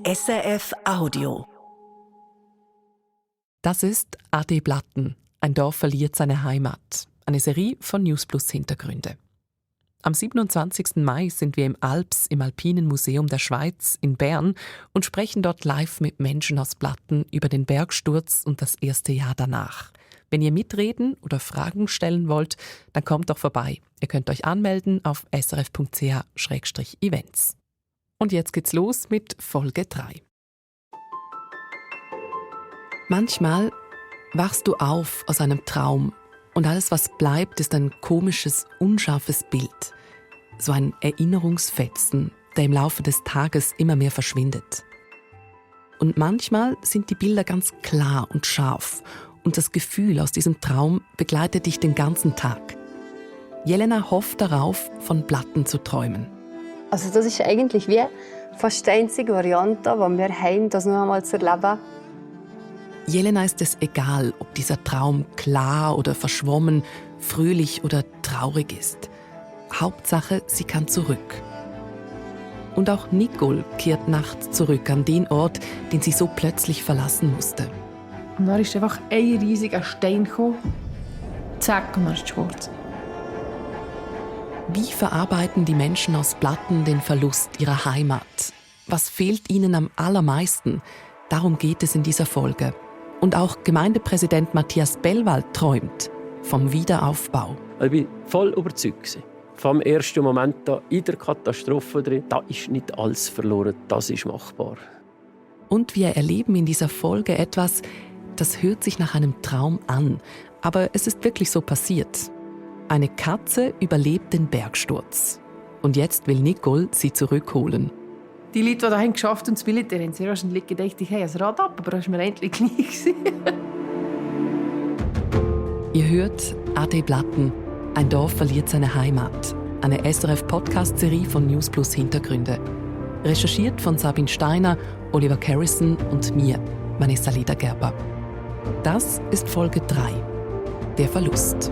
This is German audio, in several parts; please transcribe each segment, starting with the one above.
SRF Audio. Das ist Ade Blatten. Ein Dorf verliert seine Heimat. Eine Serie von Newsplus Hintergründe. Am 27. Mai sind wir im Alps im Alpinen Museum der Schweiz in Bern und sprechen dort live mit Menschen aus Blatten über den Bergsturz und das erste Jahr danach. Wenn ihr mitreden oder Fragen stellen wollt, dann kommt doch vorbei. Ihr könnt euch anmelden auf srf.ch/events. Und jetzt geht's los mit Folge 3. Manchmal wachst du auf aus einem Traum und alles, was bleibt, ist ein komisches, unscharfes Bild. So ein Erinnerungsfetzen, der im Laufe des Tages immer mehr verschwindet. Und manchmal sind die Bilder ganz klar und scharf und das Gefühl aus diesem Traum begleitet dich den ganzen Tag. Jelena hofft darauf, von Blatten zu träumen. Also das ist eigentlich wie fast die einzige Variante, die wir haben, das noch einmal zu erleben. Jelena ist es egal, ob dieser Traum klar oder verschwommen, fröhlich oder traurig ist. Hauptsache, sie kann zurück. Und auch Nicole kehrt nachts zurück an den Ort, den sie so plötzlich verlassen musste. Und dann ist einfach ein riesiger Stein gekommen. Zack, und dann ist es schwarz. Wie verarbeiten die Menschen aus Blatten den Verlust ihrer Heimat? Was fehlt ihnen am allermeisten? Darum geht es in dieser Folge. Und auch Gemeindepräsident Matthias Bellwald träumt vom Wiederaufbau. Ich war voll überzeugt. Vom ersten Moment an in der Katastrophe drin, da ist nicht alles verloren, das ist machbar. Und wir erleben in dieser Folge etwas, das hört sich nach einem Traum an. Aber es ist wirklich so passiert. Eine Katze überlebt den Bergsturz. Und jetzt will Nicole sie zurückholen. Die Leute, die daheim geschafft haben, das Militär, haben sehr wahrscheinlich gedacht, ich habe ein Rad ab, aber das war mir endlich gleich. Ihr hört Ade Blatten. Ein Dorf verliert seine Heimat. Eine SRF-Podcast-Serie von Newsplus Hintergründe. Recherchiert von Sabine Steiner, Oliver Carrison und mir, Vanessa Ledergerber. Das ist Folge 3. Der Verlust.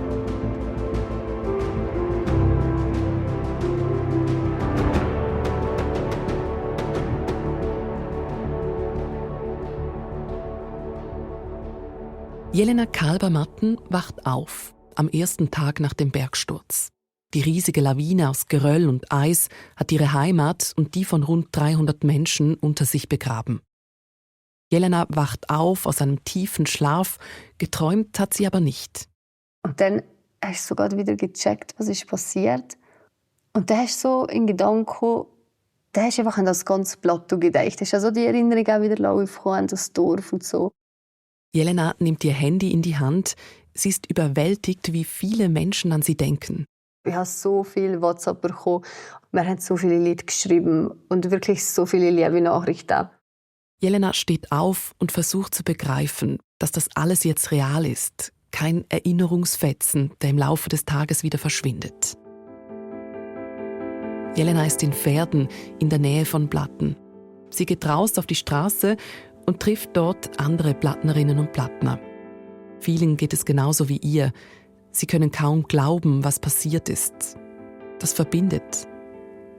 Jelena Kalbermatten wacht auf, am ersten Tag nach dem Bergsturz. Die riesige Lawine aus Geröll und Eis hat ihre Heimat und die von rund 300 Menschen unter sich begraben. Jelena wacht auf aus einem tiefen Schlaf, geträumt hat sie aber nicht. Und dann hast du sogar wieder gecheckt, was ist passiert. Und dann hast du so in Gedanken, dann hast du einfach an das ganze Plateau gedacht. Hast also die Erinnerung auch wieder aufgekommen an das Dorf und so. Jelena nimmt ihr Handy in die Hand. Sie ist überwältigt, wie viele Menschen an sie denken. Ich habe so viel WhatsApp bekommen. Wir haben so viele Leute geschrieben und wirklich so viele liebe Nachrichten. Jelena steht auf und versucht zu begreifen, dass das alles jetzt real ist. Kein Erinnerungsfetzen, der im Laufe des Tages wieder verschwindet. Jelena ist in Verden, in der Nähe von Blatten. Sie geht raus auf die Straße und trifft dort andere Plattnerinnen und Plattner. Vielen geht es genauso wie ihr. Sie können kaum glauben, was passiert ist. Das verbindet.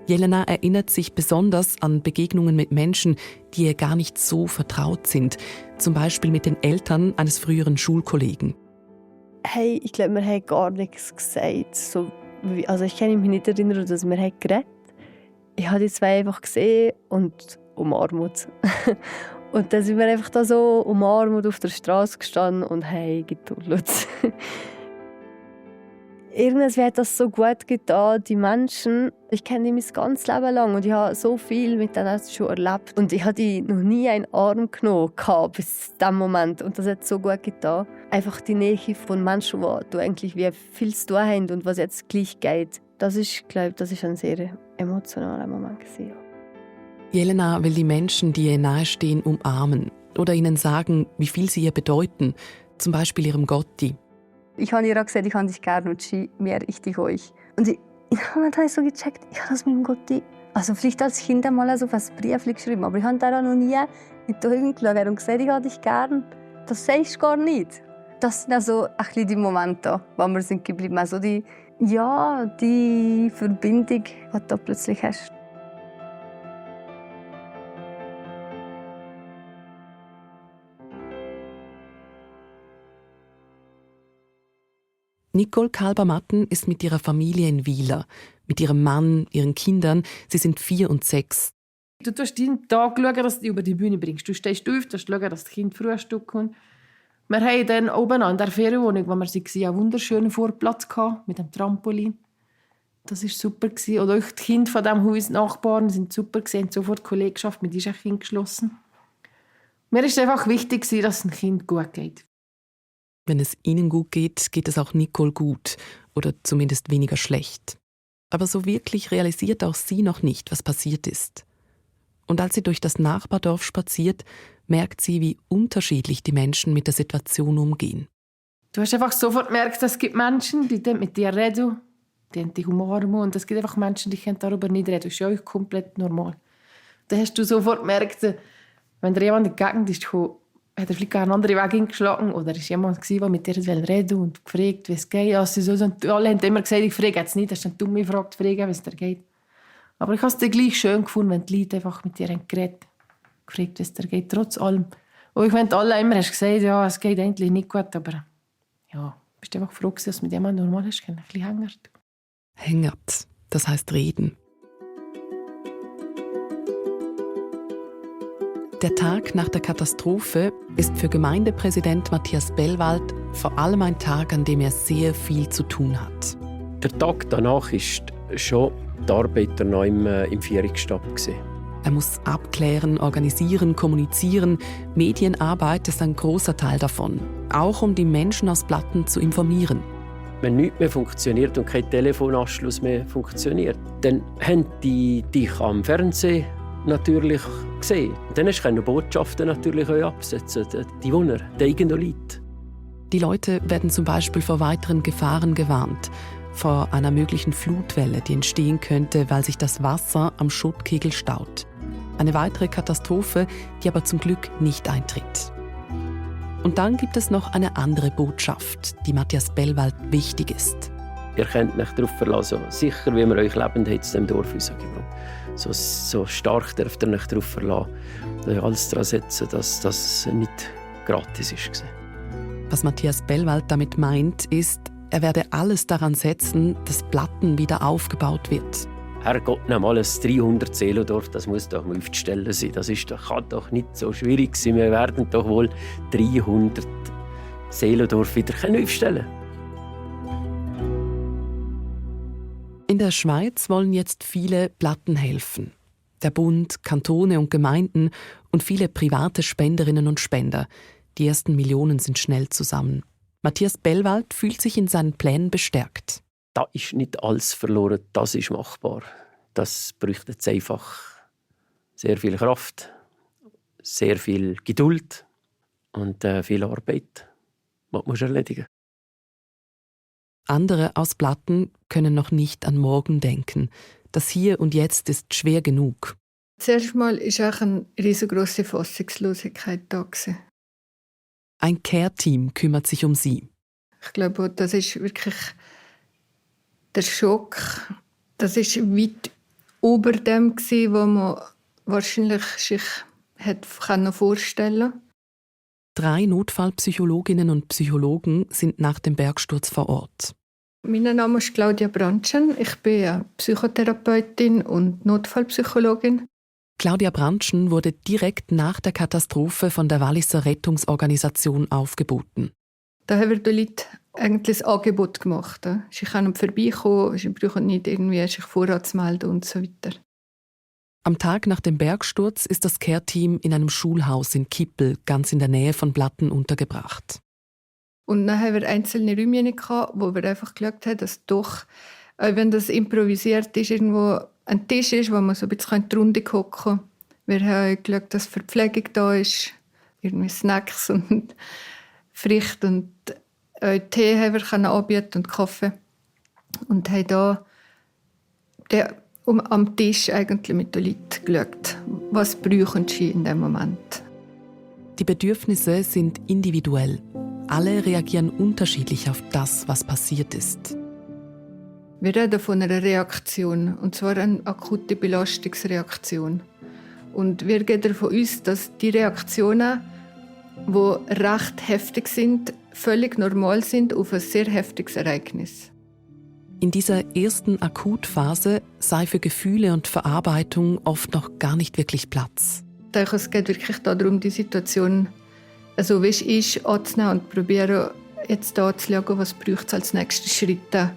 Jelena erinnert sich besonders an Begegnungen mit Menschen, die ihr gar nicht so vertraut sind. Zum Beispiel mit den Eltern eines früheren Schulkollegen. Hey, ich glaube, wir haben gar nichts gesagt. Also ich kann mich nicht erinnern, dass wir geredet haben. Ich habe die zwei einfach gesehen und umarmt. Und dann sind wir einfach da so umarmt auf der Straße gestanden und haben getuddelt. Irgendwie hat das so gut getan, die Menschen. Ich kenne die mein ganzes Leben lang und ich habe so viel mit denen schon erlebt. Und ich habe die noch nie in den Arm genommen bis zu diesem Moment. Und das hat so gut getan. Einfach die Nähe von Menschen, die eigentlich wie viel zu tun haben und was jetzt gleich geht. Das ist, glaube ich, ein sehr emotionaler Moment gewesen. Jelena will die Menschen, die ihr nahestehen, umarmen oder ihnen sagen, wie viel sie ihr bedeuten, zum Beispiel ihrem Gotti. Ich habe ihr auch gesagt, ich habe dich gerne und sie mehr ich dich euch. Und in dem Moment habe ich so gecheckt, ich habe das mit dem Gotti, also vielleicht als Kind einmal so auf ein Brief geschrieben, aber ich habe da noch nie mit den Augen geschaut und gesagt, ich habe dich gerne. Das sagst du gar nicht. Das sind also ein bisschen die Momente, wo wir sind geblieben. Also die Verbindung, die du plötzlich hast. Nicole Kalber-Matten ist mit ihrer Familie in Wieler, mit ihrem Mann, ihren Kindern. Sie sind 4 und 6. Du tust jeden Tag schauen, dass du die über die Bühne bringst. Du stehst auf, du schauen, dass das Kind Frühstück kommt. Wir haben dann oben an der Ferienwohnung, wo wir waren, einen wunderschönen Vorplatz mit dem Trampolin. Das war super. Oder auch die Kinder von diesem Haus, die Nachbarn, sind super. Sie haben sofort Kollegschaft mit diesem Kind geschlossen. Mir war es einfach wichtig, dass es dem Kind gut geht. Wenn es ihnen gut geht, geht es auch Nicole gut. Oder zumindest weniger schlecht. Aber so wirklich realisiert auch sie noch nicht, was passiert ist. Und als sie durch das Nachbardorf spaziert, merkt sie, wie unterschiedlich die Menschen mit der Situation umgehen. Du hast einfach sofort gemerkt, es gibt Menschen, die mit dir reden, die haben dich umarmen. Und es gibt einfach Menschen, die können darüber nicht reden. Das ist ja auch komplett normal. Dann hast du sofort gemerkt, wenn dir jemand entgegen ist, hat er vielleicht einen anderen Weg eingeschlagen oder ist jemand, der mit dir reden und gefragt, wie es geht. Also alle haben immer gesagt, ich frage jetzt nicht, das ist eine dumme Frage, zu fragen, wie es dir geht. Aber ich habe es dann gleich schön gefunden, wenn die Leute einfach mit dir geredet haben, gefragt, wie es dir geht, trotz allem. Und ich meine, alle immer hast gesagt, ja, es geht eigentlich nicht gut, aber ja, bist einfach froh, dass es mit jemandem normal ist, ein bisschen hängert. Hängert, das heißt reden. Der Tag nach der Katastrophe ist für Gemeindepräsident Matthias Bellwald vor allem ein Tag, an dem er sehr viel zu tun hat. Der Tag danach ist schon die Arbeiter noch im Vierungsstab. Er muss abklären, organisieren, kommunizieren. Medienarbeit ist ein großer Teil davon. Auch um die Menschen aus Blatten zu informieren. Wenn nichts mehr funktioniert und kein Telefonanschluss mehr funktioniert, dann haben die dich am Fernsehen natürlich gesehen. Und dann hast du Botschaften natürlich auch absetzen, die Wohner, die eigenen Leute. Die Leute werden zum Beispiel vor weiteren Gefahren gewarnt. Vor einer möglichen Flutwelle, die entstehen könnte, weil sich das Wasser am Schuttkegel staut. Eine weitere Katastrophe, die aber zum Glück nicht eintritt. Und dann gibt es noch eine andere Botschaft, die Matthias Bellwald wichtig ist. Ihr könnt euch darauf verlassen, sicher wie wir euch lebend haben in diesem Dorf. So stark dürft ihr euch darauf verlassen, euch alles daran setzen, dass das nicht gratis ist. Was Matthias Bellwald damit meint, ist, er werde alles daran setzen, dass Blatten wieder aufgebaut wird. Herrgott, mal ein 300 Seelendorf, das muss doch mal aufzustellen sein. Kann doch nicht so schwierig sein. Wir werden doch wohl 300 Seelendorf wieder aufstellen können. In der Schweiz wollen jetzt viele Blatten helfen. Der Bund, Kantone und Gemeinden und viele private Spenderinnen und Spender. Die ersten Millionen sind schnell zusammen. Matthias Bellwald fühlt sich in seinen Plänen bestärkt. Da ist nicht alles verloren, das ist machbar. Das bräuchte jetzt einfach sehr viel Kraft, sehr viel Geduld und viel Arbeit. Was musst du erledigen? Andere aus Blatten können noch nicht an morgen denken. Das Hier und Jetzt ist schwer genug. Zuerst mal war auch eine riesengroße Fassungslosigkeit da. Ein Care-Team kümmert sich um sie. Ich glaube, das ist wirklich der Schock. Das ist weit über dem, was man wahrscheinlich sich vorstellen konnte. 3 Notfallpsychologinnen und Psychologen sind nach dem Bergsturz vor Ort. Mein Name ist Claudia Brandschen. Ich bin Psychotherapeutin und Notfallpsychologin. Claudia Brandschen wurde direkt nach der Katastrophe von der Walliser Rettungsorganisation aufgeboten. Da haben wir den Leuten eigentlich ein Angebot gemacht. Sie können vorbeikommen, sie brauchen nicht irgendwie sich voranzumelden und so weiter. Am Tag nach dem Bergsturz ist das Care-Team in einem Schulhaus in Kippel, ganz in der Nähe von Blatten, untergebracht. Und dann haben wir einzelne Räumchen gehabt, wo wir einfach geschaut haben, dass doch, wenn das improvisiert ist, irgendwo ein Tisch ist, wo man so ein bisschen in die Runde hocken kann. Wir haben geschaut, dass Verpflegung da ist, irgendwie Snacks und Früchte und Tee haben wir anbieten und Kaffee. Und haben da am Tisch eigentlich mit den Leuten geschaut, was brauchen sie in dem Moment. Die Bedürfnisse sind individuell. Alle reagieren unterschiedlich auf das, was passiert ist. Wir reden von einer Reaktion, und zwar eine akute Belastungsreaktion. Und wir gehen davon aus, dass die Reaktionen, die recht heftig sind, völlig normal sind auf ein sehr heftiges Ereignis. In dieser ersten Akutphase sei für Gefühle und Verarbeitung oft noch gar nicht wirklich Platz. Ich denke, es geht wirklich darum, die Situation, also wie es ist, anzunehmen und probieren, jetzt da zu schauen, was braucht es als nächste Schritte.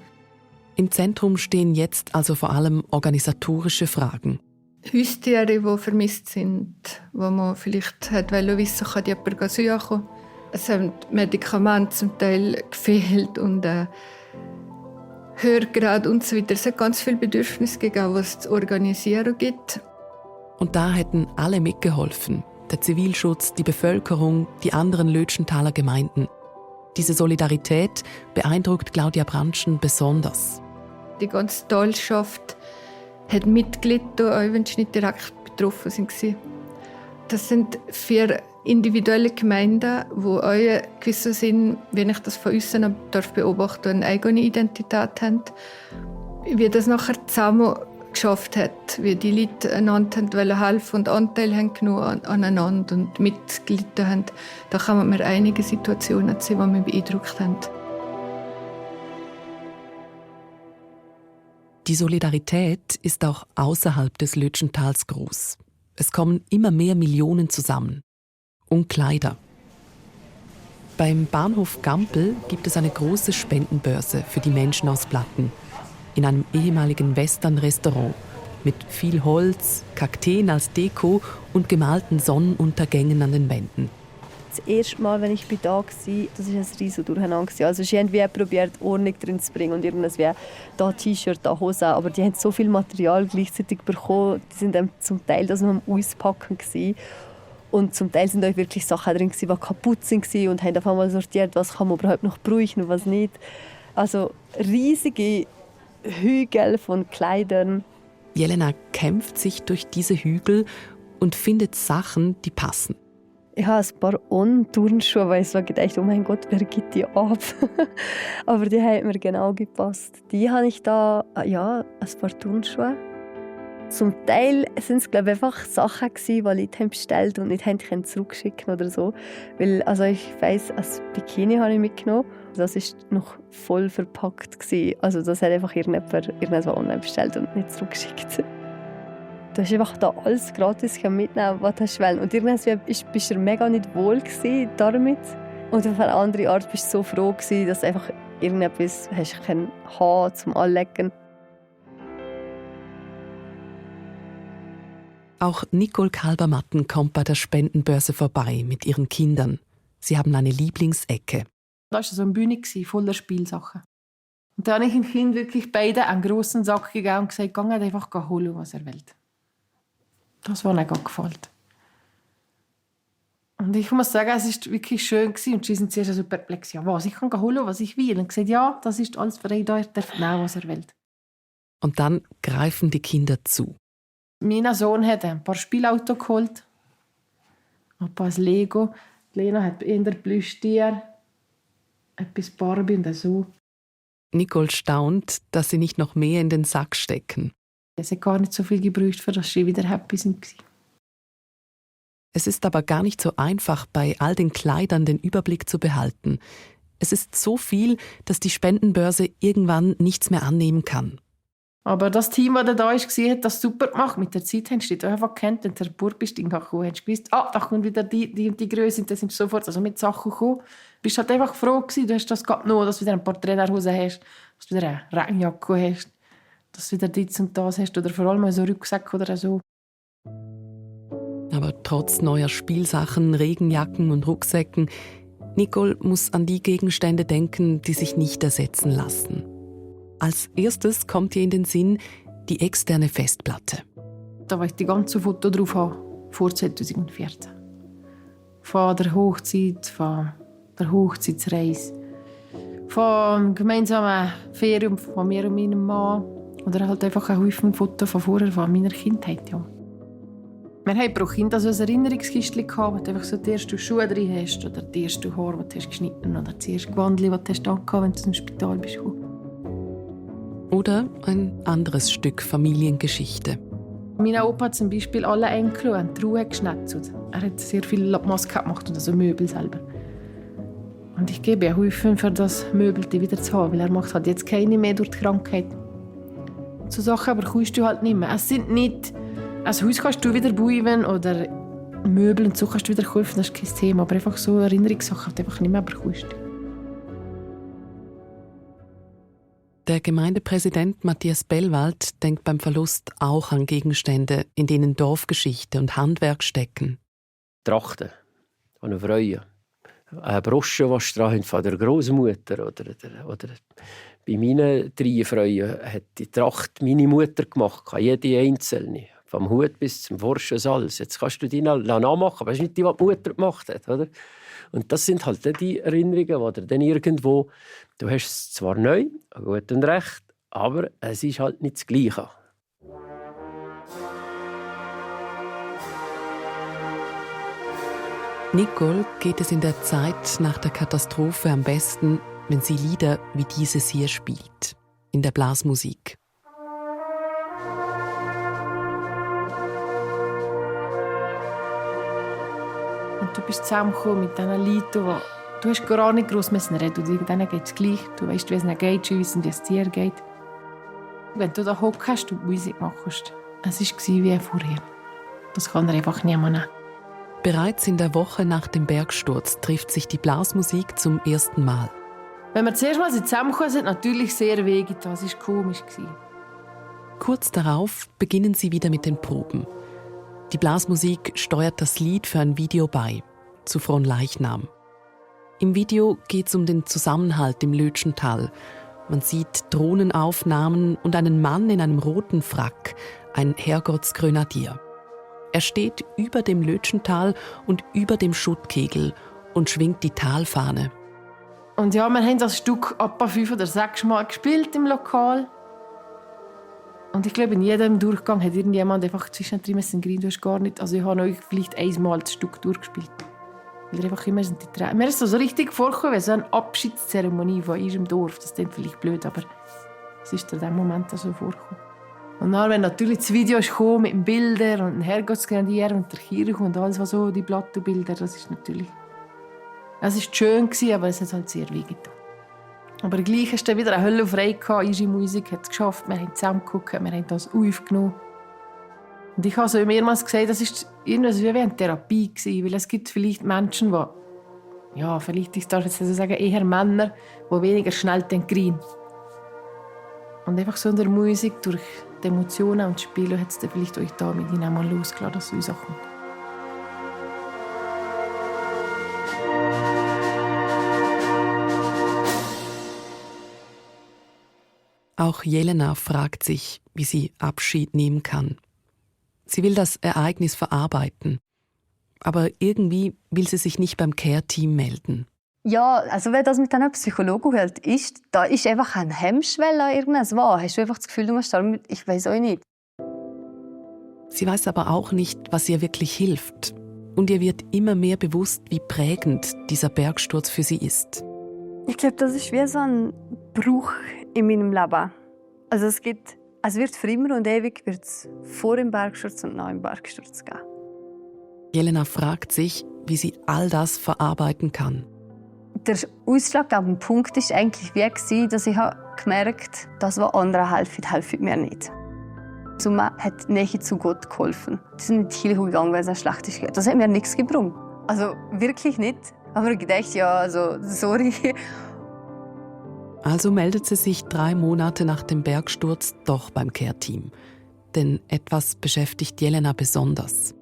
Im Zentrum stehen jetzt also vor allem organisatorische Fragen. Haustiere, die vermisst sind, wo man vielleicht wissen kann, jemand suchen. Es haben Medikamente zum Teil gefehlt und Hörgeräte und so weiter. Es hat ganz viele Bedürfnisse gegeben, was es zu organisieren gibt. Und da hätten alle mitgeholfen. Der Zivilschutz, die Bevölkerung, die anderen Lötschenthaler Gemeinden. Diese Solidarität beeindruckt Claudia Brandschen besonders. Die ganze Talschaft hat mitgelitten, auch wenn sie nicht direkt betroffen waren. Das sind 4 individuelle Gemeinden, die auch in gewissem Sinn, wenn ich das von außen beobachten darf, eine eigene Identität haben. Wie das nachher zusammen geschafft hat, wie die Leute einander helfen und Anteil haben genommen aneinander und mitgelitten haben, da kann man einige Situationen sehen, die mich beeindruckt haben. Die Solidarität ist auch außerhalb des Lötschentals groß. Es kommen immer mehr Millionen zusammen. Und Kleider. Beim Bahnhof Gampel gibt es eine große Spendenbörse für die Menschen aus Platten. In einem ehemaligen Western-Restaurant mit viel Holz, Kakteen als Deko und gemalten Sonnenuntergängen an den Wänden. Das erste Mal, wenn ich da war, das war ein riesiges Durcheinander. Also sie haben probiert, Ordnung drin zu bringen und irgendwas wie da T-Shirt, da Hose. Aber die haben so viel Material gleichzeitig bekommen. Die sind dann zum Teil das noch am Auspacken gewesen. Und zum Teil sind auch wirklich Sachen drin, die kaputt waren und haben auf einmal sortiert, was kann man überhaupt noch brauchen und was nicht. Also riesige Hügel von Kleidern. Jelena kämpft sich durch diese Hügel und findet Sachen, die passen. Ich habe ein paar On-Turnschuhe, weil ich so gedacht, oh mein Gott, wer gibt die ab? Aber die haben mir genau gepasst. Die habe ich da, ja, ein paar Turnschuhe. Zum Teil waren es, glaube ich, einfach Sachen, die Leute bestellt und nicht zurückschicken oder so. Weil, also ich weiss, ein Bikini habe ich mitgenommen. Das war noch voll verpackt. Also das hat einfach irgendwas online bestellt und nicht zurückgeschickt. Du hast einfach da alles gratis mitnehmen, was du willst. Und irgendwie bist du mega nicht wohl damit. Und auf eine andere Art bist du so froh, dass du einfach irgendetwas hast haben zum Anlegen. Auch Nicole Kalbermatten kommt bei der Spendenbörse vorbei mit ihren Kindern. Sie haben eine Lieblingsecke. Da war so eine Bühne voller Spielsachen. Und da habe ich dem Kind wirklich beide einen grossen Sack gegeben und gesagt, geh einfach holen, was er will. Das war mir gefallen. Und ich muss sagen, es war wirklich schön. Und sie sind zuerst so perplex. Ja, was? Ich kann holen, was ich will. Und gesagt, ja, das ist alles frei, er darf nehmen, was er will. Und dann greifen die Kinder zu. Mein Sohn hat ein paar Spielautos geholt, ein paar Lego. Lena hat eher Plüschtier, etwas Barbie und so. Nicole staunt, dass sie nicht noch mehr in den Sack stecken. Es hat gar nicht so viel gebraucht, für dass sie wieder happy sind. Es ist aber gar nicht so einfach, bei all den Kleidern den Überblick zu behalten. Es ist so viel, dass die Spendenbörse irgendwann nichts mehr annehmen kann. Aber das Team, das da war, hat das super gemacht. Mit der Zeit hast du dich einfach gekannt, wenn der Bub bist, dann hast du gewusst, da kommt wieder die und die Größe, und dann sind sie sofort mit Sachen gekommen. Du bist halt einfach froh gewesen, du hast das genommen, dass du wieder ein paar Trainerhosen hast, dass du wieder eine Regenjacke hast, dass du wieder dies und das hast oder vor allem so einen Rucksack oder so. Aber trotz neuer Spielsachen, Regenjacken und Rucksäcken, Nicole muss an die Gegenstände denken, die sich nicht ersetzen lassen. Als erstes kommt ihr in den Sinn die externe Festplatte. Da wollte ich die ganzen Fotos drauf haben, vor 2014. Von der Hochzeit, von der Hochzeitsreise, von gemeinsamen Ferien von mir und meinem Mann. Oder halt einfach ein Haufen Fotos von vorher, von meiner Kindheit. Ja. Wir haben pro Kind also ein Erinnerungskistchen gehabt, wo du einfach so die ersten Schuhe drin hast, oder die ersten Haare, die du geschnitten hast, oder das erste Gewandli, das du angehabt hast, wenn du ins Spital bist. Oder ein anderes Stück Familiengeschichte. Mein Opa hat zum Beispiel alle Enkel an die Ruhe geschnetzelt. Er hat sehr viel Maske gemacht und also Möbel selber. Und ich gebe ja Hilfe, für das Möbelte wieder zu haben, weil er macht halt jetzt keine mehr durch die Krankheit. So Sachen aber kannst du halt nicht mehr. Es sind nicht... Also Haus kannst du wieder bauen oder Möbel und so kannst du wieder kaufen, das ist kein Thema. Aber einfach so Erinnerungssachen halt einfach nicht mehr bekommst. Der Gemeindepräsident Matthias Bellwald denkt beim Verlust auch an Gegenstände, in denen Dorfgeschichte und Handwerk stecken. Trachten von einer Frau. Eine Brosche, die dran von der Großmutter oder bei meinen 3 Frauen hat die Tracht meine Mutter gemacht, jede einzelne. Vom Hut bis zum Forschen alles. Jetzt kannst du die nachmachen, aber das ist nicht die, was die Mutter gemacht hat. Oder? Und das sind halt die Erinnerungen, die dann irgendwo, du hast es zwar neu, gut und recht, aber es ist halt nicht das Gleiche. Nicole geht es in der Zeit nach der Katastrophe am besten, wenn sie Lieder wie dieses hier spielt, in der Blasmusik. Und du bist zusammengekommen mit diesen Leuten, wo du hast gar nicht gross reden müssen. Denen geht es gleich. Du weißt, wie es ihnen geht, sie wissen, wie es dir geht. Wenn du da hockst und Musik machst, es war wie vorher. Das kann er einfach niemand nehmen. Bereits in der Woche nach dem Bergsturz trifft sich die Blasmusik zum ersten Mal. Wenn wir zuerst mal zusammengekommen sind, natürlich sehr wehgetan. Das war komisch. Kurz darauf beginnen sie wieder mit den Proben. Die Blasmusik steuert das Lied für ein Video bei, zu Fronleichnam. Im Video geht es um den Zusammenhalt im Lötschental. Man sieht Drohnenaufnahmen und einen Mann in einem roten Frack, ein Herrgottsgrenadier. Er steht über dem Lötschental und über dem Schuttkegel und schwingt die Talfahne. Und ja, wir haben das Stück etwa 5 oder 6 Mal gespielt im Lokal. Und ich glaube, in jedem Durchgang hat irgendjemand einfach zwischendrin gegrint, du hast gar nicht. Also ich habe euch vielleicht einmal das Stück durchgespielt. Weil einfach immer sind die Tränen. Mir ist so richtig vorgekommen, wie so eine Abschiedszeremonie von unserem Dorf. Das klingt vielleicht blöd, aber es ist in diesem Moment so vorgekommen. Und dann, wenn natürlich das Video kam mit den Bildern und dem Herrgottsgrenadier und der Kirche und alles, was so die Plattenbilder, das ist natürlich... Es war schön, aber es hat halt sehr wehgetan. Aber gleich hast du wieder eine Hölle frei gehabt. Unsere Musik hat es geschafft. Wir haben zusammen geguckt, wir haben das aufgenommen. Und ich habe so mehrmals gesagt, das war irgendwas wie eine Therapie gewesen, weil es gibt vielleicht Menschen, die, ja, vielleicht ich darf jetzt so sagen, eher Männer, die weniger schnell greifen. Und einfach so in der Musik, durch die Emotionen und das Spielen, hat es dann vielleicht euch da mit ihnen mal losgelassen, dass so Sachen. Auch Jelena fragt sich, wie sie Abschied nehmen kann. Sie will das Ereignis verarbeiten. Aber irgendwie will sie sich nicht beim Care-Team melden. Ja, also wenn das mit einem Psychologen halt ist, da ist einfach ein Hemmschwelle an irgendwas wahr. Hast du einfach das Gefühl, du musst da, ich weiß auch nicht. Sie weiß aber auch nicht, was ihr wirklich hilft. Und ihr wird immer mehr bewusst, wie prägend dieser Bergsturz für sie ist. Ich glaube, das ist wie so ein Bruch in meinem Leben. Also es wird für immer und ewig wird's vor dem Bergsturz und nach dem Bergsturz geben. Jelena fragt sich, wie sie all das verarbeiten kann. Der ausschlaggebende Punkt war eigentlich wie, dass ich gemerkt habe, das, was anderen helfen, hilft mir nicht. Also man hat Nähe zu Gott geholfen. Die sind in die Kirche gegangen, weil es auch schlecht ist. Das hat mir nichts gebracht. Also wirklich nicht. Aber ich dachte, ja, also sorry. Also meldet sie sich 3 Monate nach dem Bergsturz doch beim Care-Team. Denn etwas beschäftigt Jelena besonders.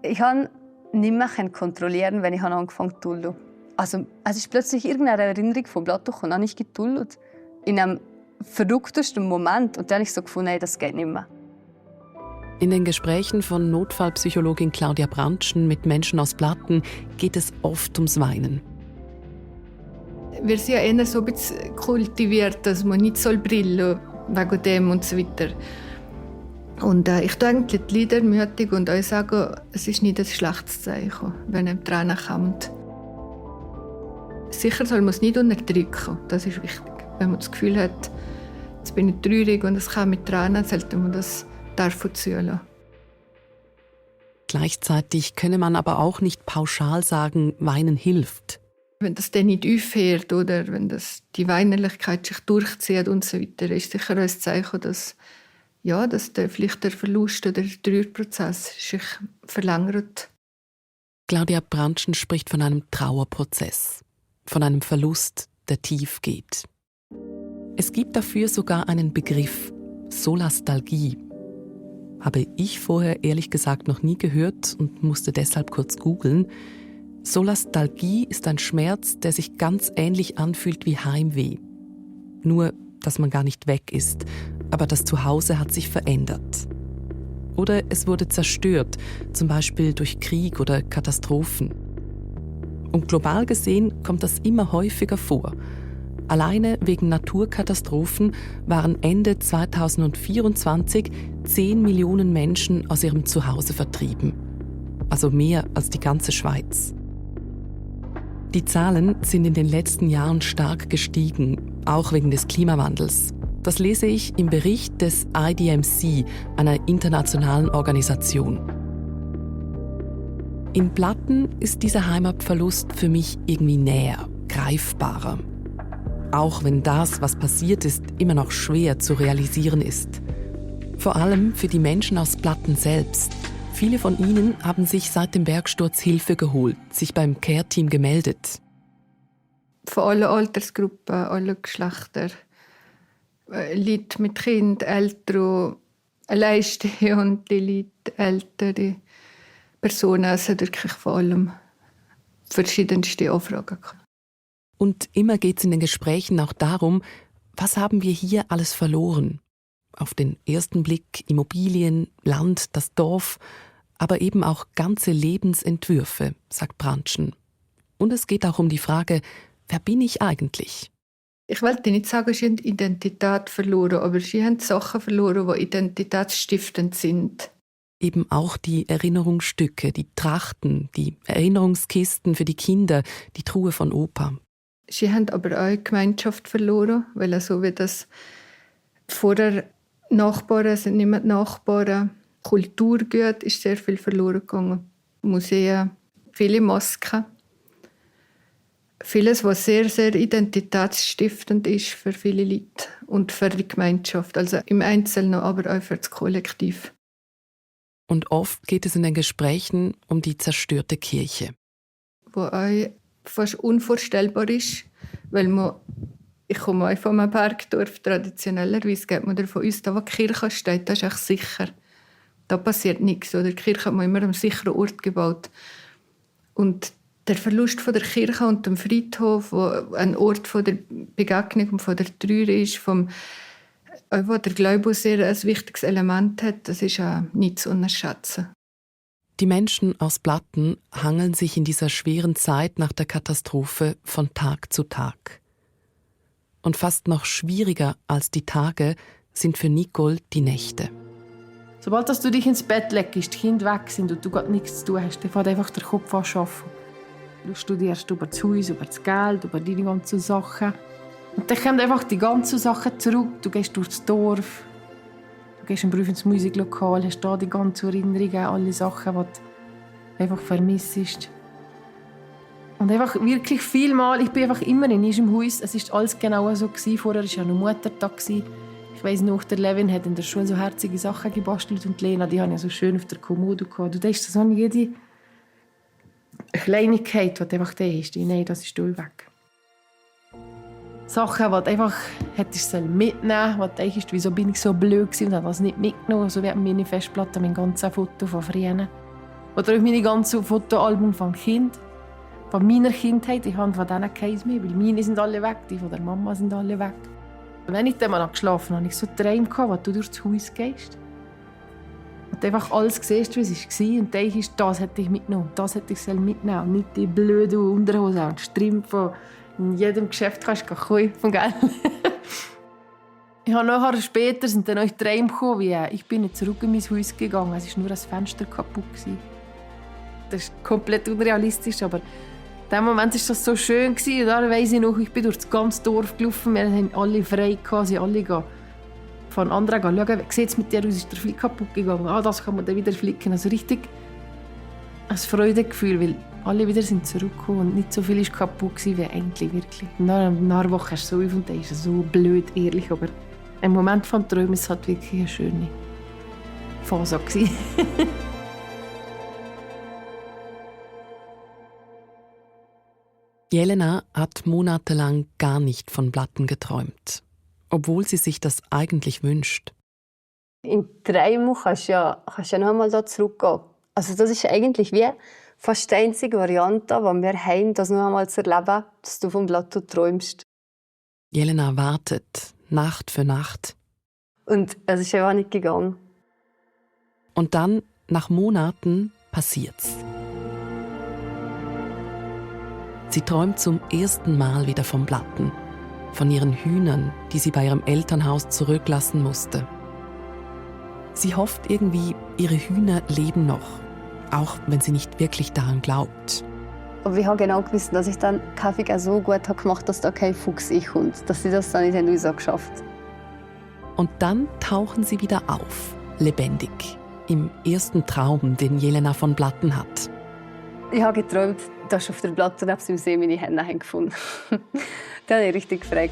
Ich konnte nicht mehr kontrollieren, wenn ich angefangen habe zu tullen. Also es ist plötzlich irgendeine Erinnerung von Blatttuch und dann habe ich getullt. In einem verrücktesten Moment. Und dann habe ich so gefunden, nein, das geht nicht mehr. In den Gesprächen von Notfallpsychologin Claudia Brandschen mit Menschen aus Platten geht es oft ums Weinen. Wir sind ja eher so ein bisschen kultiviert, dass man nicht brillen soll, wegen dem und so weiter. Und ich tue eigentlich die Lieder mütig und euch sagen, es ist nicht ein schlechtes Zeichen, wenn einem Tränen kommt. Sicher soll man es nicht unterdrücken, das ist wichtig. Wenn man das Gefühl hat, jetzt bin ich traurig und es kommt mit Tränen, sollte man das fühlen. Gleichzeitig könne man aber auch nicht pauschal sagen, Weinen hilft. Wenn das dann nicht aufhört oder wenn die Weinerlichkeit sich durchzieht und so weiter, ist sicher ein Zeichen, dass vielleicht der Verlust oder der Trauerprozess sich verlängert. Claudia Brandschen spricht von einem Trauerprozess, von einem Verlust, der tief geht. Es gibt dafür sogar einen Begriff, Solastalgie. Habe ich vorher ehrlich gesagt noch nie gehört und musste deshalb kurz googeln. Solastalgie ist ein Schmerz, der sich ganz ähnlich anfühlt wie Heimweh. Nur, dass man gar nicht weg ist, aber das Zuhause hat sich verändert. Oder es wurde zerstört, zum Beispiel durch Krieg oder Katastrophen. Und global gesehen kommt das immer häufiger vor. Alleine wegen Naturkatastrophen waren Ende 2024 10 Millionen Menschen aus ihrem Zuhause vertrieben. Also mehr als die ganze Schweiz. Die Zahlen sind in den letzten Jahren stark gestiegen, auch wegen des Klimawandels. Das lese ich im Bericht des IDMC, einer internationalen Organisation. In Blatten ist dieser Heimatverlust für mich irgendwie näher, greifbarer. Auch wenn das, was passiert ist, immer noch schwer zu realisieren ist. Vor allem für die Menschen aus Blatten selbst. Viele von ihnen haben sich seit dem Bergsturz Hilfe geholt, sich beim Care-Team gemeldet. Von allen Altersgruppen, allen Geschlechtern. Leute mit Kind, Eltern, alleinstehende Leute, ältere Personen. Es hat wirklich vor allem verschiedenste Anfragen gehabt. Und immer geht es in den Gesprächen auch darum, was haben wir hier alles verloren? Auf den ersten Blick Immobilien, Land, das Dorf, aber eben auch ganze Lebensentwürfe, sagt Brandschen. Und es geht auch um die Frage, wer bin ich eigentlich? Ich wollte nicht sagen, sie haben Identität verloren, aber sie haben Sachen verloren, die identitätsstiftend sind. Eben auch die Erinnerungsstücke, die Trachten, die Erinnerungskisten für die Kinder, die Truhe von Opa. Sie haben aber auch Gemeinschaft verloren, weil so wie das vorher Nachbarn sind nicht mehr die Nachbarn. Kulturgut ist sehr viel verloren gegangen. Museen, viele Masken. Vieles, was sehr, sehr identitätsstiftend ist für viele Leute und für die Gemeinschaft. Also im Einzelnen, aber auch für das Kollektiv. Und oft geht es in den Gesprächen um die zerstörte Kirche. Wo auch fast unvorstellbar ist, weil ich komme auch von einem Bergdorf, traditionellerweise geht man davon aus, da wo die Kirche steht, das ist echt sicher. Da passiert nichts. Oder die Kirche hat man immer an einem sicheren Ort gebaut. Und der Verlust von der Kirche und dem Friedhof, wo ein Ort von der Begegnung und von der Trauer ist, wo der Glaube sehr ein wichtiges Element hat, das ist auch nicht zu unterschätzen. Die Menschen aus Blatten hangeln sich in dieser schweren Zeit nach der Katastrophe von Tag zu Tag. Und fast noch schwieriger als die Tage sind für Nicole die Nächte. Sobald du dich ins Bett legst, die Kinder weg sind und du gar nichts zu tun hast, dann fängt einfach der Kopf an zu arbeiten. Du studierst über das Haus, über das Geld, über deine ganzen Sachen. Und dann kommen einfach die ganzen Sachen zurück. Du gehst durchs Dorf, du gehst im Beruf ins Musiklokal, hast da die ganzen Erinnerungen, alle Sachen, die du einfach vermisst. Und einfach wirklich viel Mal, ich bin einfach immer in diesem Haus. Es war alles genau so. Vorher war ja noch Muttertag. Ich weiss noch, der Levin hat in der Schule so herzige Sachen gebastelt und Lena, die haben ja so schön auf der Kommode gehabt. Du denkst, so jede Kleinigkeit, die einfach da ist, nein, das ist all weg. Sachen, die du einfach hättest mitnehmen sollen, wo du denkst, wieso bin ich so blöd gewesen und habe das nicht mitgenommen. So wie meine Festplatte, mein ganzes Foto von früher. Oder auch meine ganzen Fotoalbum von Kind. Von meiner Kindheit, ich habe von denen keins mehr, weil meine sind alle weg, die von der Mama sind alle weg. Und wenn ich dann mal geschlafen habe, hatte ich so Träume, wo du durch das Haus gehst. Und du einfach alles siehst, wie es war. Und denkst, das hätte ich mitgenommen, das hätte ich mitnehmen. Und nicht die blöden Unterhosen und Strümpfe, die in jedem Geschäft kannst du kaufen, gell? Ich habe nachher später sind dann auch Träume gekommen, wie ich bin nicht zurück in mein Haus gegangen. Es war nur ein Fenster kaputt. Das ist komplett unrealistisch, aber in dem Moment war das so schön. Und da weiss ich noch, ich bin durch das ganze Dorf gelaufen. Wir hatten alle frei, sie alle von anderen schauen, wie sieht es mit dir aus, ist der Flick kaputt gegangen. Das kann man dann wieder flicken. Also richtig ein Freudegefühl, weil alle wieder sind zurückgekommen und nicht so viel ist kaputt gewesen, wie eigentlich wirklich. Nach einer Woche hast du so auf und dann ist es so blöd, ehrlich, aber im Moment vom Träumen ist es halt wirklich eine schöne Phase gewesen. Jelena hat monatelang gar nicht von Blatten geträumt, obwohl sie sich das eigentlich wünscht. In Träumen kannst du ja noch einmal da zurückgehen. Also das ist eigentlich wie fast die einzige Variante, die wir haben, das noch einmal zu erleben, dass du vom Plateau träumst. Jelena wartet, Nacht für Nacht. Und es ist einfach nicht gegangen. Und dann, nach Monaten, passiert's. Sie träumt zum ersten Mal wieder vom Blatten, von ihren Hühnern, die sie bei ihrem Elternhaus zurücklassen musste. Sie hofft irgendwie, ihre Hühner leben noch, auch wenn sie nicht wirklich daran glaubt. Aber ich habe genau gewusst, dass ich dann Käfig auch so gut gemacht habe, dass da kein Fuchs einkommt, dass sie das dann nicht rausgeschafft haben. Und dann tauchen sie wieder auf, lebendig, im ersten Traum, den Jelena von Blatten hat. Ich habe geträumt, dass auf der Platte neben dem See meine Hände gefunden habe. Da hatte ich richtig frei.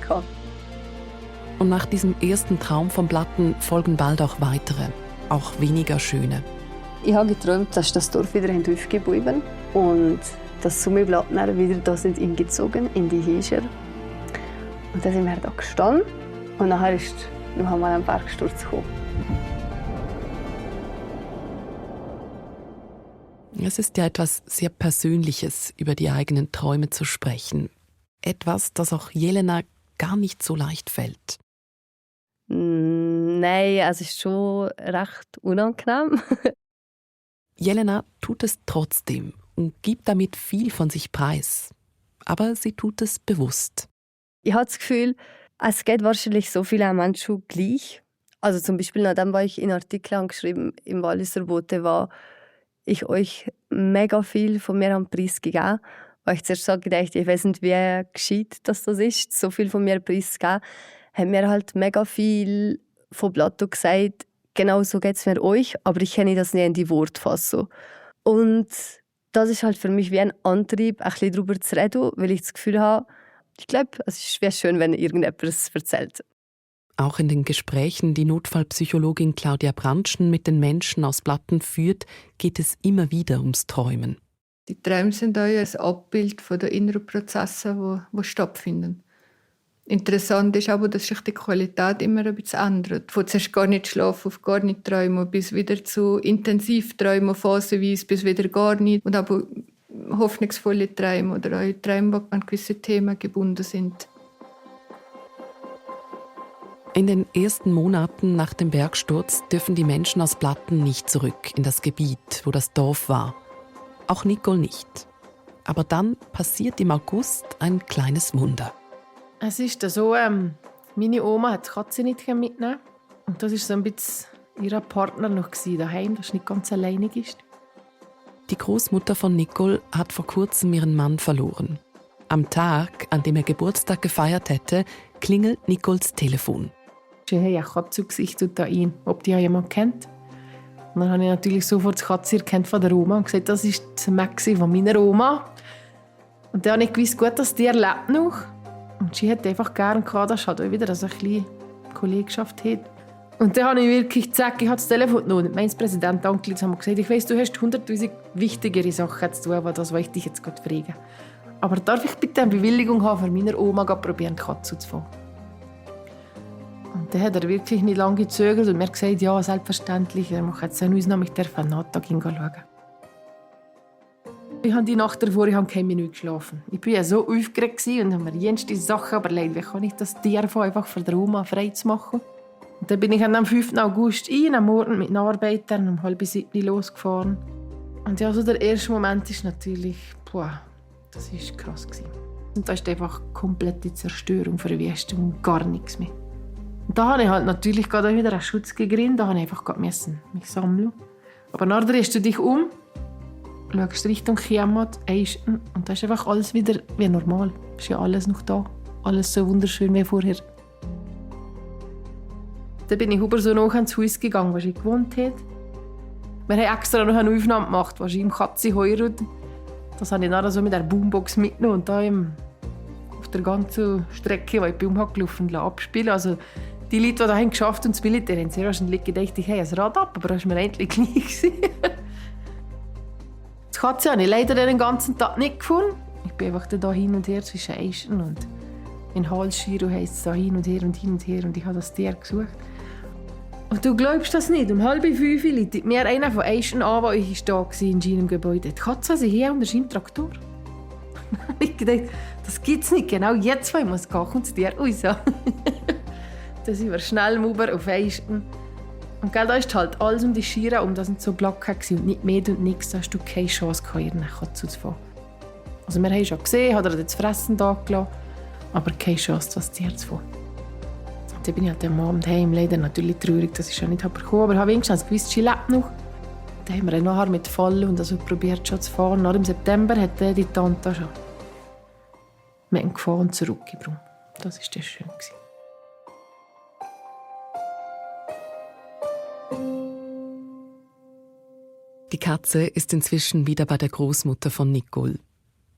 Und nach diesem ersten Traum von Blatten folgen bald auch weitere, auch weniger schöne. Ich habe geträumt, dass das Dorf wieder aufgeblieben ist und dass Summiblattner wieder da sind eingezogen in die Häuser. Und dann sind wir da gestanden und nachher ist noch einmal ein Bergsturz gekommen. Es ist ja etwas sehr Persönliches, über die eigenen Träume zu sprechen. Etwas, das auch Jelena gar nicht so leicht fällt. Nein, es ist schon recht unangenehm. Jelena tut es trotzdem und gibt damit viel von sich preis. Aber sie tut es bewusst. Ich habe das Gefühl, es geht wahrscheinlich so vielen Menschen gleich. Also zum Beispiel nachdem, was ich in Artikeln geschrieben im Walliser Bote war, ich euch mega viel von mir am Preis gegeben. Weil ich zuerst so gedacht, ich weiß nicht, wie gescheit das ist, so viel von mir preisgegeben, haben mir halt mega viel von Plateau gesagt, genau so geht es mir euch, aber ich kann das nicht in die Worte fassen. Und das ist halt für mich wie ein Antrieb, ein bisschen darüber zu reden, weil ich das Gefühl habe, ich glaube, es wäre schön, wenn irgendjemand es erzählt. Auch in den Gesprächen, die Notfallpsychologin Claudia Brandschen mit den Menschen aus Blatten führt, geht es immer wieder ums Träumen. Die Träume sind auch ein Abbild von den inneren Prozessen, die stattfinden. Interessant ist aber, dass sich die Qualität immer ein bisschen ändert. Von zuerst gar nicht schlafen auf gar nicht träumen, bis wieder zu Intensivträumen, phasenweise bis wieder gar nicht. Und aber hoffnungsvolle Träume oder auch Träume, die an gewisse Themen gebunden sind. In den ersten Monaten nach dem Bergsturz dürfen die Menschen aus Blatten nicht zurück in das Gebiet, wo das Dorf war. Auch Nicole nicht. Aber dann passiert im August ein kleines Wunder. Es ist so, meine Oma hat die Katze nicht mitnehmen. Und das war so ein bisschen ihr Partner noch daheim, dass sie nicht ganz alleinig ist. Die Großmutter von Nicole hat vor kurzem ihren Mann verloren. Am Tag, an dem er Geburtstag gefeiert hätte, klingelt Nicoles Telefon. Sie hat eine Katze gesichtet da ein, ob die jemand kennt. Und dann habe ich natürlich sofort die Katze erkannt von der Oma und gesagt, das ist das Maxi von meiner Oma. Und dann habe ich gewusst, gut, dass die lebt noch. Und sie hat einfach gerne gehabt, dass sie wieder eine kleine Kollegschaft hat. Und dann habe ich wirklich gesagt, ich habe das Telefon genommen. Mein Präsident angerufen und gesagt, ich weiss, du hast 100'000 wichtigere Sachen zu tun, aber das wollte ich dich jetzt gerade fragen. Aber darf ich bitte eine Bewilligung haben, für meine Oma probieren, die Katze zu fangen? Und dann hat er wirklich nicht lange gezögert und mir gesagt, ja, selbstverständlich, er macht jetzt eine Ausnahme, ich darf einen Nachtag hinschauen. Ich habe die Nacht davor keine Minute geschlafen. Ich war ja so aufgeregt und habe mir jenste Sachen überlegt, wie kann ich das Tier einfach für die Oma frei zu machen. Und dann bin ich am 5. August am Morgen mit den Arbeitern um 6:30 losgefahren. Und ja, also der erste Moment ist natürlich, das war krass. Und da ist einfach komplette Zerstörung, Verwüstung und gar nichts mehr. Und da habe ich halt natürlich gerade wieder einen Schutz gegeben, da habe ich einfach mich sammeln. Aber nachher drehst du dich um, schaust Richtung Chiamat, und da ist einfach alles wieder wie normal. Ist ja alles noch da, alles so wunderschön wie vorher. Dann bin ich über so noch ins Haus gegangen, wo ich gewohnt habe. Wir haben extra noch eine Aufnahme gemacht, wo ich im Katze heiratet. Das habe ich dann so mit der Boombox mitgenommen und da auf der ganzen Strecke, die ich bei gelaufen bin, abspielen. Also die Leute, die das geschafft haben, das Militär, haben sehr wahrscheinlich gedacht, ich habe ein Rad ab, aber das war mir endlich gleich. Das Katze habe ich leider den ganzen Tag nicht gefunden. Ich bin einfach da hin und her zwischen Eischen und in Halsschiro heisst es da hin und her und hin und her und ich habe das Tier gesucht. Und du glaubst das nicht, um 4:30 läutet mir einer von Eischen an, der da war in seinem Gebäude. Die Katze sind hier unter seinem Traktor. Ich dachte, das gibt es nicht, genau jetzt, wo ich muss gehen, kommt das Tier raus. Dann sind wir schnell rüber auf Eischen. Und da ist halt alles um die Schiere, das sind so Blocken und nicht mehr und nichts, da hast du keine Chance gehabt, ihr Katze zu fahren. Also wir haben schon gesehen, hat er das Fressen da gelassen, aber keine Chance, das Tier zu fahren. Dann bin ich halt am Abend heim, leider natürlich traurig, dass ich schon nicht bekommen habe, aber ich habe wenigstens gewusst, sie lebt noch. Dann haben wir nachher mit Fallen und also probiert schon zu fahren. Nach dem September hat die Tante schon mit ihm gefahren und zurückgebracht. Das war schön. Die Katze ist inzwischen wieder bei der Großmutter von Nicole.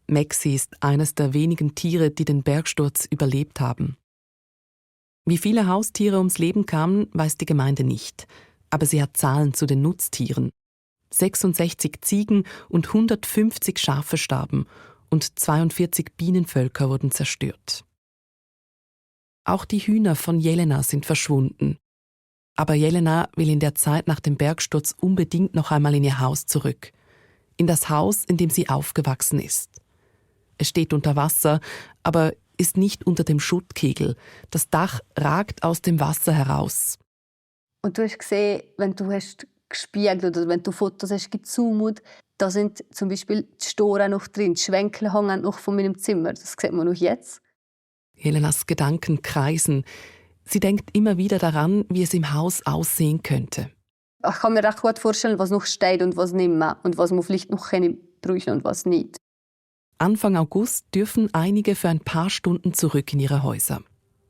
Maxi ist eines der wenigen Tiere, die den Bergsturz überlebt haben. Wie viele Haustiere ums Leben kamen, weiß die Gemeinde nicht. Aber sie hat Zahlen zu den Nutztieren. 66 Ziegen und 150 Schafe starben und 42 Bienenvölker wurden zerstört. Auch die Hühner von Jelena sind verschwunden. Aber Jelena will in der Zeit nach dem Bergsturz unbedingt noch einmal in ihr Haus zurück. In das Haus, in dem sie aufgewachsen ist. Es steht unter Wasser, aber ist nicht unter dem Schuttkegel. Das Dach ragt aus dem Wasser heraus. Und du hast gesehen, wenn du hast gespiegelt oder wenn du Fotos hast gezoomt, da sind zum Beispiel die Storen noch drin, die Schwänkel hängen noch von meinem Zimmer. Das sieht man noch jetzt. Jelenas Gedanken kreisen. Sie denkt immer wieder daran, wie es im Haus aussehen könnte. Ich kann mir recht gut vorstellen, was noch steht und was nicht mehr und was man vielleicht noch brauchen und was nicht. Anfang August dürfen einige für ein paar Stunden zurück in ihre Häuser.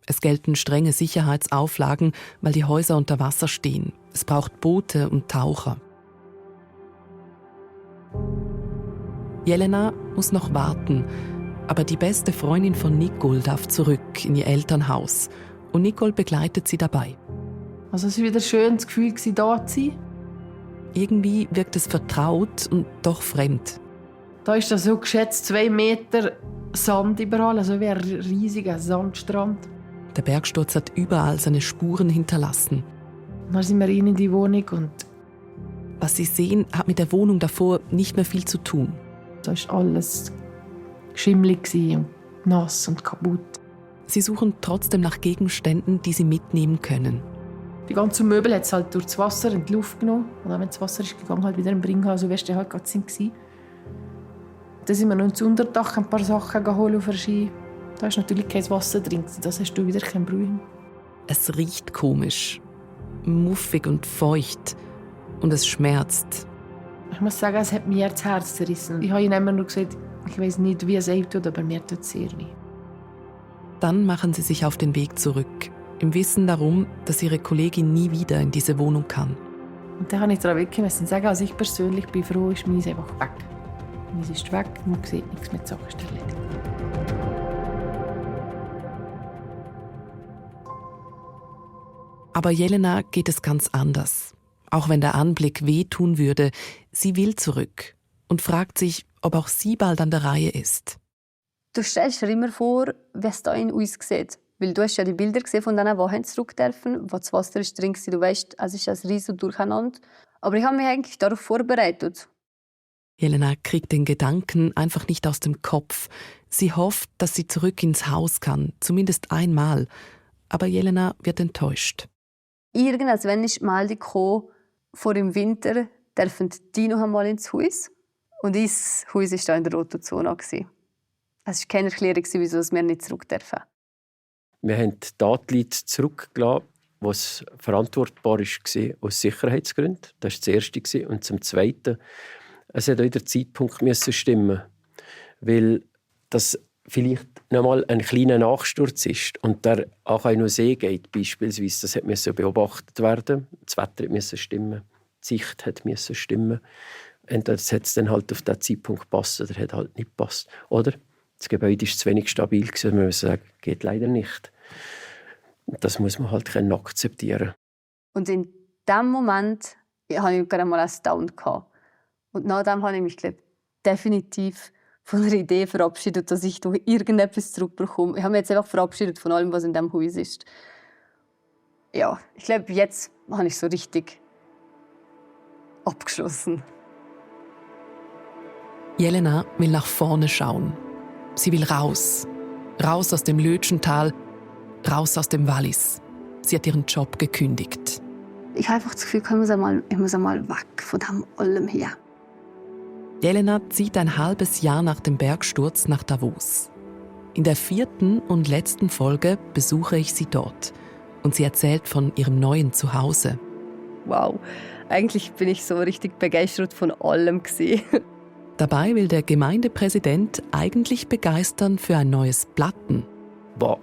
Es gelten strenge Sicherheitsauflagen, weil die Häuser unter Wasser stehen. Es braucht Boote und Taucher. Jelena muss noch warten, aber die beste Freundin von Nicole darf zurück in ihr Elternhaus. Und Nicole begleitet sie dabei. Also es war wieder schön, das Gefühl, da zu sein. Irgendwie wirkt es vertraut und doch fremd. Da ist das so geschätzt 2 Meter Sand überall, also wie ein riesiger Sandstrand. Der Bergsturz hat überall seine Spuren hinterlassen. Dann sind wir rein in die Wohnung und was sie sehen, hat mit der Wohnung davor nicht mehr viel zu tun. da war alles schimmelig und nass und kaputt. Sie suchen trotzdem nach Gegenständen, die sie mitnehmen können. Die ganzen Möbel hat es halt durch das Wasser in die Luft genommen. Und dann, wenn das Wasser ist gegangen, halt wieder im Bringen, also wärst du halt gerade sind. Dann sind wir noch ins Unterdach ein paar Sachen geholt auf der Ski. Da ist natürlich kein Wasser drin, das hast du wieder kein Brühen. Es riecht komisch, muffig und feucht. Und es schmerzt. Ich muss sagen, es hat mir das Herz zerrissen. Ich habe ihnen immer nur gesagt, ich weiß nicht, wie es ihm tut, aber mir tut es sehr weh. Dann machen sie sich auf den Weg zurück, im Wissen darum, dass ihre Kollegin nie wieder in diese Wohnung kann. Und dann habe ich daran wirklich sagen, also ich persönlich bin froh, ist meins einfach weg. Meins ist weg, man sieht nichts mehr, die Sache ist erledigt. Aber Jelena geht es ganz anders. Auch wenn der Anblick wehtun würde, sie will zurück und fragt sich, ob auch sie bald an der Reihe ist. Du stellst dir immer vor, wie es da in uns sieht. Weil du hast ja die Bilder gesehen von denen, die zurück dürfen, wo das Wasser ist drin war. Du weißt, es ist ein riesiges Durcheinander. Aber ich habe mich eigentlich darauf vorbereitet. Jelena kriegt den Gedanken einfach nicht aus dem Kopf. Sie hofft, dass sie zurück ins Haus kann, zumindest einmal. Aber Jelena wird enttäuscht. Irgendwann ist mal gekommen, vor dem Winter dürfen die noch einmal ins Haus. Und unser Haus war da in der roten Zone. Es war keine Erklärung, wieso wir nicht zurück dürfen. Wir haben die Athleten zurückgelassen, was verantwortbar war aus Sicherheitsgründen. Das war das Erste. Und zum Zweiten, es hat auch der Zeitpunkt stimmen, weil das vielleicht noch mal ein kleiner Nachsturz ist und der auch in See geht, beispielsweise. Das musste beobachtet werden. Das Wetter musste stimmen, die Sicht musste stimmen. Entweder hat es dann halt auf diesen Zeitpunkt gepasst oder hat halt nicht gepasst. Oder das Gebäude ist zu wenig stabil gewesen, man muss sagen, geht leider nicht. Und das muss man halt akzeptieren. Und in dem Moment hatte ich gerade mal einen Down. Und nach dem habe ich mich definitiv von der Idee verabschiedet, dass ich durch irgendetwas zurückbekomme. Ich habe mich jetzt einfach verabschiedet von allem, was in diesem Haus ist. Ja, ich glaube, jetzt habe ich so richtig abgeschlossen. Jelena will nach vorne schauen. Sie will raus. Raus aus dem Lötschental, raus aus dem Wallis. Sie hat ihren Job gekündigt. Ich habe einfach das Gefühl, ich muss einmal weg von dem allem hier. Jelena zieht ein halbes Jahr nach dem Bergsturz nach Davos. In der 4. und letzten Folge besuche ich sie dort. Und sie erzählt von ihrem neuen Zuhause. Wow, eigentlich bin ich so richtig begeistert von allem gewesen. Dabei will der Gemeindepräsident eigentlich begeistern für ein neues Platten. Was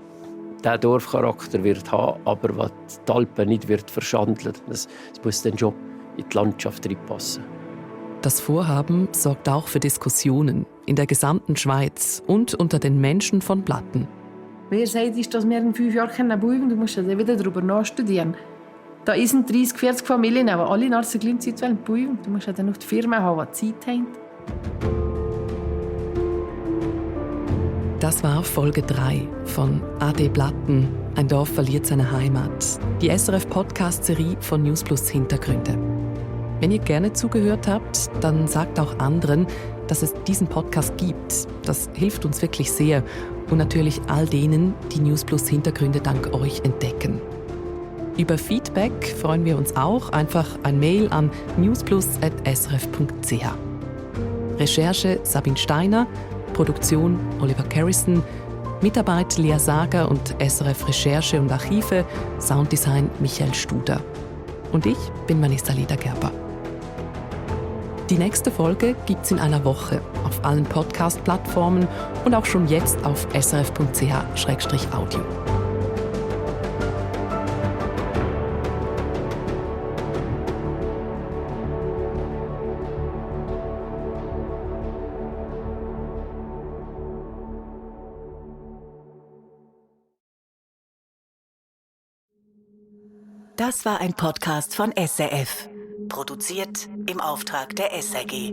der Dorfcharakter wird haben, aber was die Alpen nicht wird verschandeln. Das muss dann schon in die Landschaft reinpassen. Das Vorhaben sorgt auch für Diskussionen in der gesamten Schweiz und unter den Menschen von Platten. Wer sagt ist, dass wir in 5 Jahren bauen können? Du musst ja wieder darüber nachstudieren. Da sind 30, 40 Familien, die alle nach der gleichen Zeit bauen. Du musst ja dann noch die Firma haben, die Zeit haben. Das war Folge 3 von AD Platten. Ein Dorf verliert seine Heimat. Die SRF-Podcast-Serie von News Plus Hintergründe. Wenn ihr gerne zugehört habt, dann sagt auch anderen, dass es diesen Podcast gibt. Das hilft uns wirklich sehr. Und natürlich all denen, die News Plus Hintergründe dank euch entdecken. Über Feedback freuen wir uns auch. Einfach ein Mail an newsplus@srf.ch. Recherche Sabine Steiner, Produktion Oliver Carrison, Mitarbeit Lea Sager und SRF Recherche und Archive, Sounddesign Michael Studer. Und ich bin Vanessa Ledergerber. Die nächste Folge gibt's in einer Woche auf allen Podcast-Plattformen und auch schon jetzt auf srf.ch/audio. Das war ein Podcast von SRF. Produziert im Auftrag der SRG.